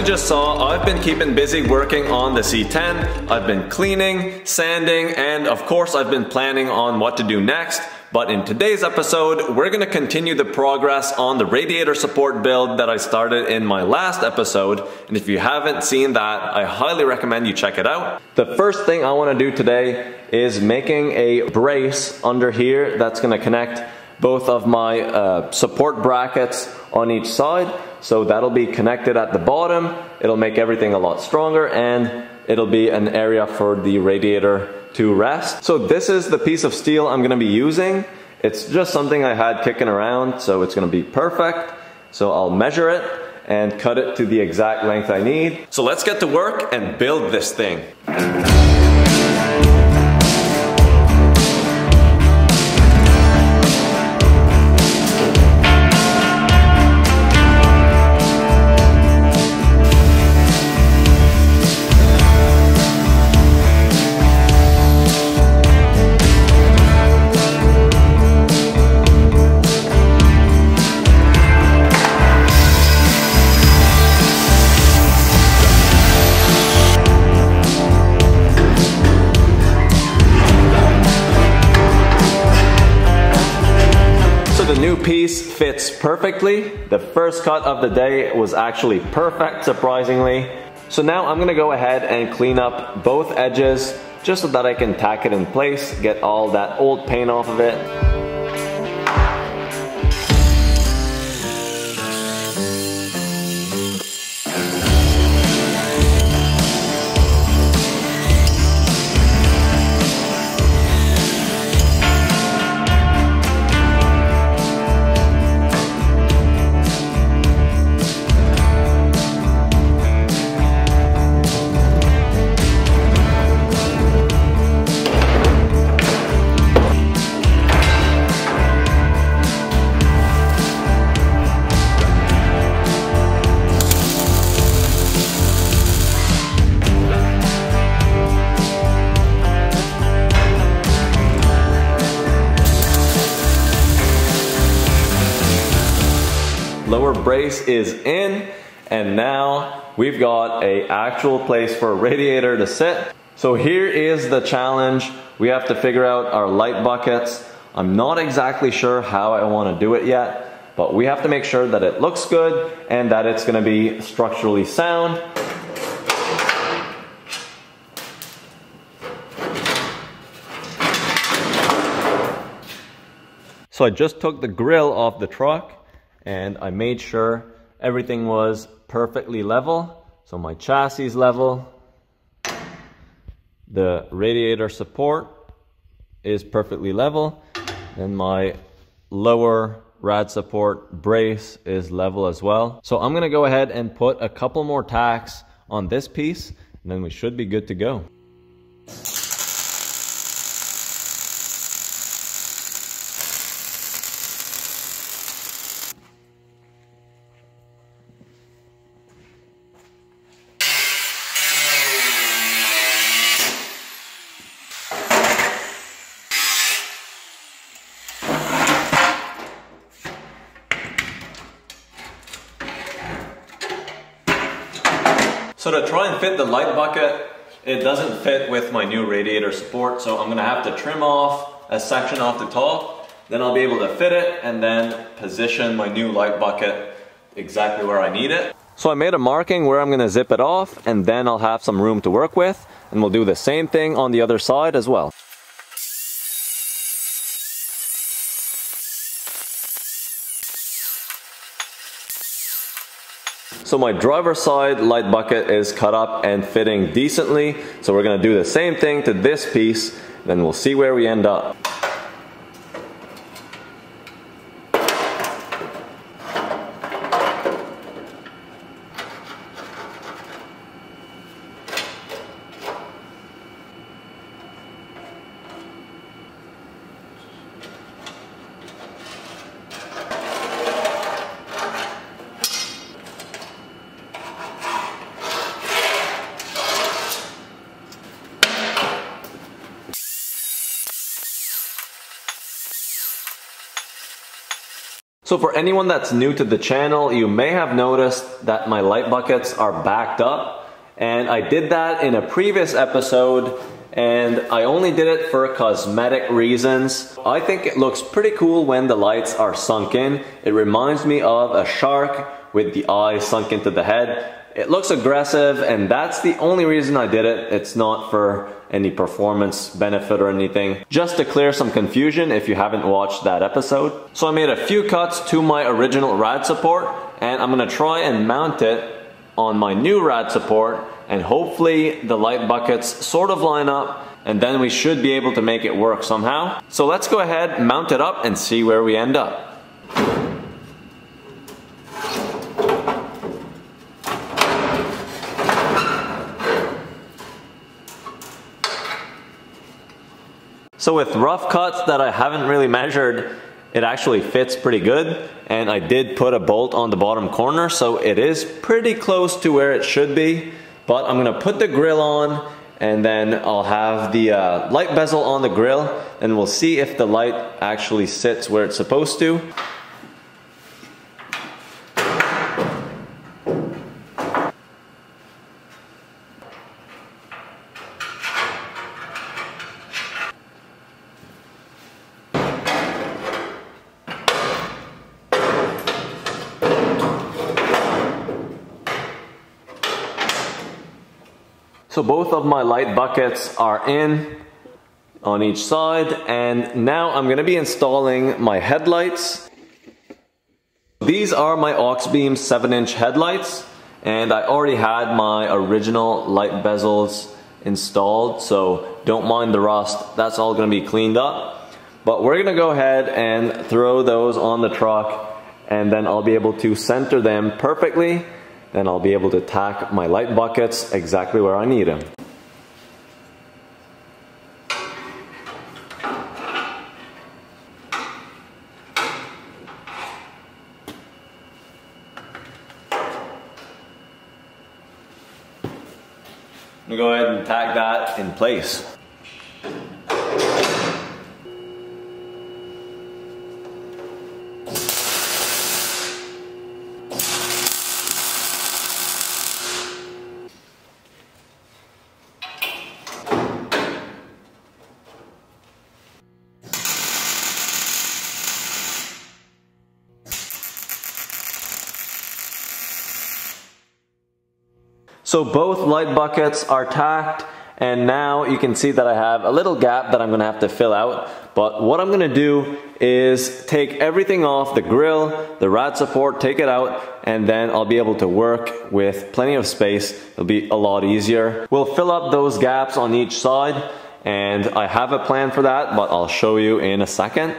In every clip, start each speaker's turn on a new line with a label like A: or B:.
A: you just saw, I've been keeping busy working on the C10. I've been cleaning, sanding, and of course I've been planning on what to do next. But in today's episode, we're going to continue the progress on the radiator support build that I started in my last episode. And if you haven't seen that, I highly recommend you check it out. The first thing I want to do today is making a brace under here that's going to connect both of my support brackets on each side. So that'll be connected at the bottom. It'll make everything a lot stronger, and it'll be an area for the radiator to rest. So this is the piece of steel I'm going to be using. It's just something I had kicking around, so it's going to be perfect. So I'll measure it and cut it to the exact length I need. So let's get to work and build this thing. The new piece fits perfectly. The first cut of the day was actually perfect, surprisingly. So now I'm gonna go ahead and clean up both edges just so that I can tack it in place, get all that old paint off of it. Lower brace is in, and now we've got an actual place for a radiator to sit. So here is the challenge. We have to figure out our light buckets. I'm not exactly sure how I want to do it yet, but we have to make sure that it looks good and that it's going to be structurally sound. So I just took the grill off the truck and I made sure everything was perfectly level. So my chassis is level, the radiator support is perfectly level, and my lower rad support brace is level as well. So I'm gonna go ahead and put a couple more tacks on this piece, and then we should be good to go. So to try and fit the light bucket, it doesn't fit with my new radiator support, so I'm gonna have to trim off a section off the top, then I'll be able to fit it and then position my new light bucket exactly where I need it. So I made a marking where I'm gonna zip it off, and then I'll have some room to work with, and we'll do the same thing on the other side as well. So my driver's side light bucket is cut up and fitting decently. So we're gonna do the same thing to this piece, then we'll see where we end up. So for anyone that's new to the channel, you may have noticed that my light buckets are backed up, and I did that in a previous episode, and I only did it for cosmetic reasons. I think it looks pretty cool when the lights are sunk in. It reminds me of a shark with the eye sunk into the head. It looks aggressive, and that's the only reason I did it. It's not for any performance benefit or anything. Just to clear some confusion if you haven't watched that episode. So I made a few cuts to my original rad support, and I'm gonna try and mount it on my new rad support, and hopefully the light buckets sort of line up, and then we should be able to make it work somehow. So let's go ahead, mount it up, and see where we end up. So with rough cuts that I haven't really measured, it actually fits pretty good, and I did put a bolt on the bottom corner, so it is pretty close to where it should be. But I'm gonna put the grill on, and then I'll have the light bezel on the grill, and we'll see if the light actually sits where it's supposed to. So both of my light buckets are in on each side, and now I'm going to be installing my headlights. These are my Auxbeam 7-inch headlights, and I already had my original light bezels installed, so don't mind the rust. That's all going to be cleaned up. But we're going to go ahead and throw those on the truck, and then I'll be able to center them perfectly. Then I'll be able to tack my light buckets exactly where I need them. I'm gonna go ahead and tack that in place. So both light buckets are tacked, and now you can see that I have a little gap that I'm gonna have to fill out. But what I'm gonna do is take everything off the grill, the rad support, take it out, and then I'll be able to work with plenty of space. It'll be a lot easier. We'll fill up those gaps on each side, and I have a plan for that, but I'll show you in a second.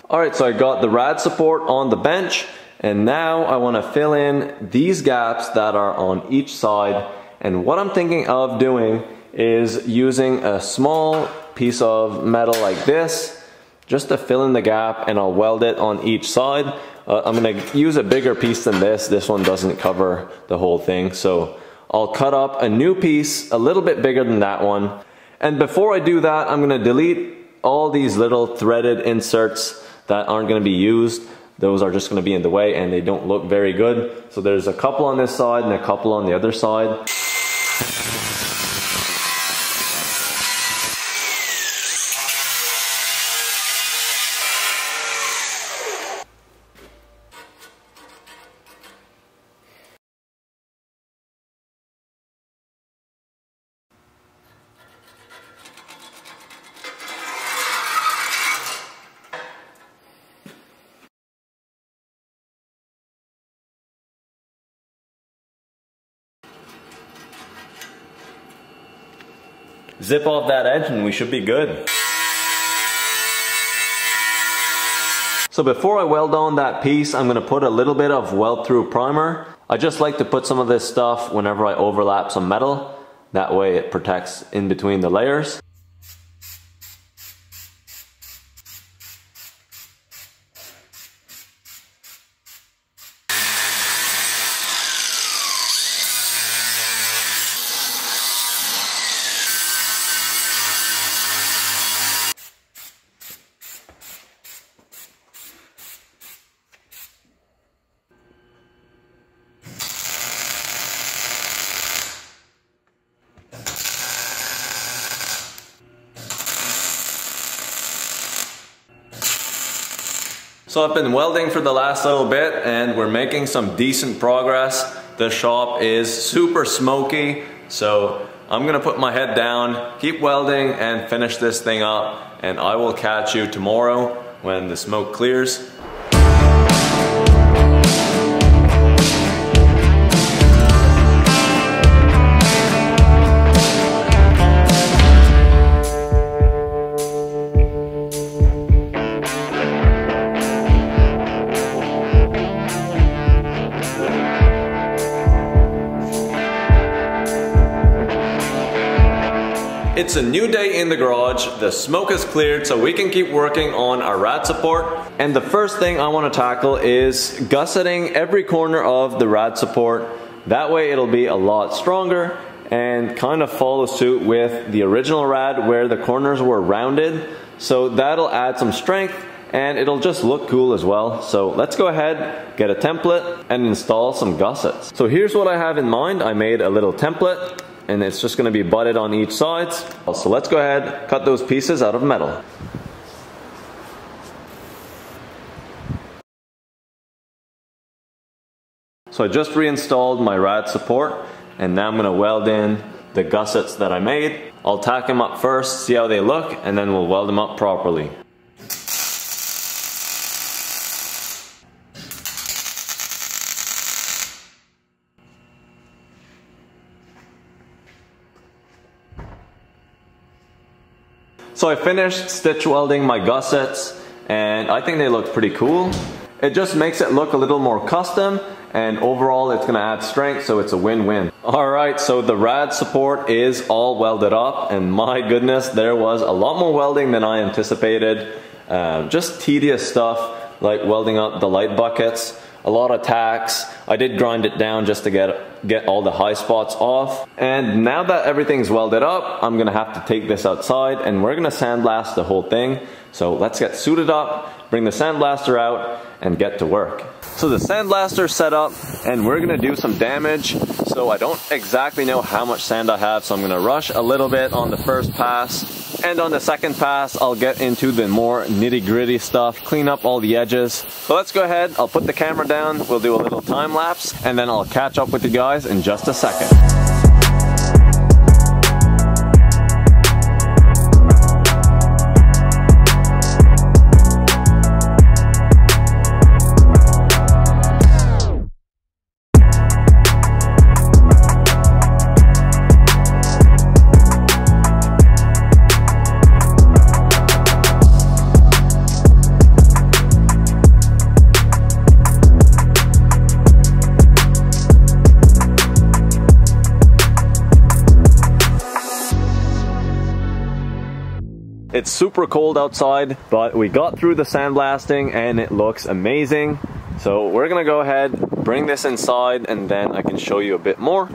A: Alright, so I got the rad support on the bench, and now I want to fill in these gaps that are on each side. And what I'm thinking of doing is using a small piece of metal like this just to fill in the gap, and I'll weld it on each side. I'm going to use a bigger piece than this. This one doesn't cover the whole thing, so I'll cut up a new piece a little bit bigger than that one. And before I do that, I'm going to delete all these little threaded inserts that aren't going to be used. Those are just going to be in the way, and they don't look very good. So there's a couple on this side and a couple on the other side. Zip off that edge and we should be good. So before I weld on that piece, I'm going to put a little bit of weld through primer. I just like to put some of this stuff whenever I overlap some metal. That way it protects in between the layers. So I've been welding for the last little bit and we're making some decent progress. The shop is super smoky, so I'm gonna put my head down, keep welding and finish this thing up, and I will catch you tomorrow when the smoke clears. It's a new day in the garage, the smoke is cleared so we can keep working on our rad support. And the first thing I want to tackle is gusseting every corner of the rad support. That way it'll be a lot stronger and kind of follow suit with the original rad where the corners were rounded. So that'll add some strength and it'll just look cool as well. So let's go ahead, get a template and install some gussets. So here's what I have in mind. I made a little template, and it's just going to be butted on each side. So let's go ahead, cut those pieces out of metal. So I just reinstalled my rad support, and now I'm going to weld in the gussets that I made. I'll tack them up first, see how they look, and then we'll weld them up properly. So I finished stitch welding my gussets and I think they look pretty cool. It just makes it look a little more custom and overall it's gonna add strength, so it's a win-win. Alright, so the rad support is all welded up and my goodness, there was a lot more welding than I anticipated. Just tedious stuff like welding up the light buckets. A lot of tacks. I did grind it down just to get all the high spots off. And now that everything's welded up, I'm gonna have to take this outside and we're gonna sandblast the whole thing. So let's get suited up, bring the sandblaster out, and get to work. So the sandblaster's set up and we're gonna do some damage. So I don't exactly know how much sand I have, so I'm gonna rush a little bit on the first pass. And on the second pass, I'll get into the more nitty-gritty stuff, clean up all the edges. So let's go ahead, I'll put the camera down, we'll do a little time lapse, and then I'll catch up with you guys in just a second. It's super cold outside, but we got through the sandblasting and it looks amazing. So we're gonna go ahead, bring this inside, and then I can show you a bit more.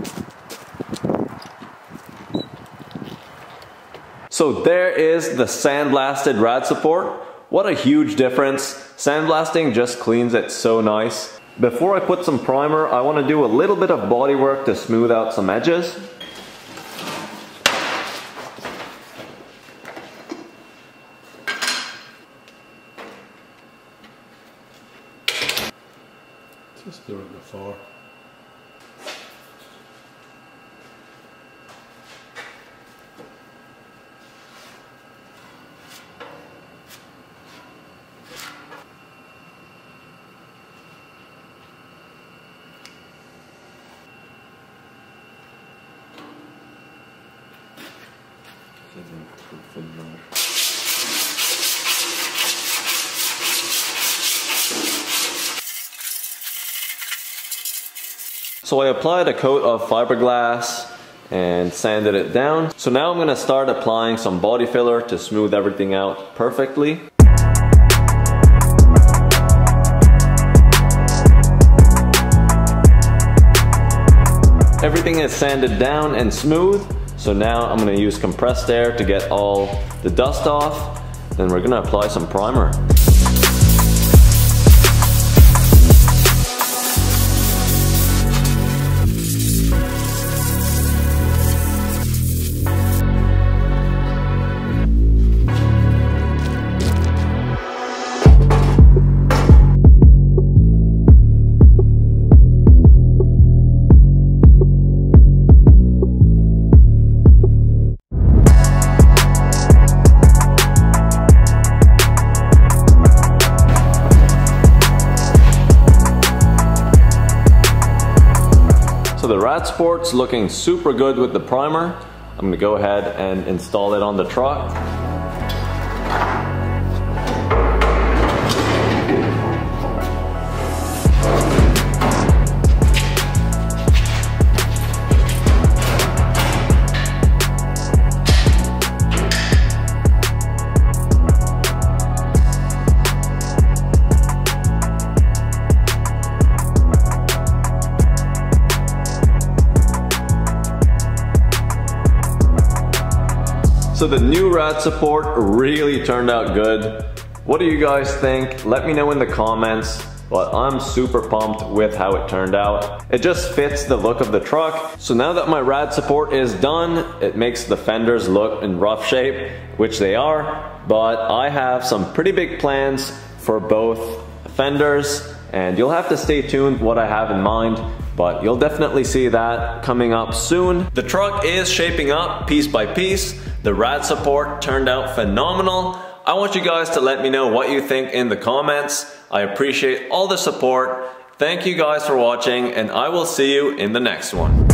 A: So there is the sandblasted rad support. What a huge difference. Sandblasting just cleans it so nice. Before I put some primer, I want to do a little bit of body work to smooth out some edges.
B: Just do it before.
A: So I applied a coat of fiberglass and sanded it down. So now I'm going to start applying some body filler to smooth everything out perfectly. Everything is sanded down and smooth, so now I'm going to use compressed air to get all the dust off. Then we're going to apply some primer. So the Rad Sport's looking super good with the primer. I'm going to go ahead and install it on the truck. So the new Rad support really turned out good. What do you guys think? Let me know in the comments, but I'm super pumped with how it turned out. It just fits the look of the truck. So now that my Rad support is done, it makes the fenders look in rough shape, which they are, but I have some pretty big plans for both fenders, and you'll have to stay tuned what I have in mind, but you'll definitely see that coming up soon. The truck is shaping up piece by piece. The Rad support turned out phenomenal. I want you guys to let me know what you think in the comments. I appreciate all the support. Thank you guys for watching, and I will see you in the next one.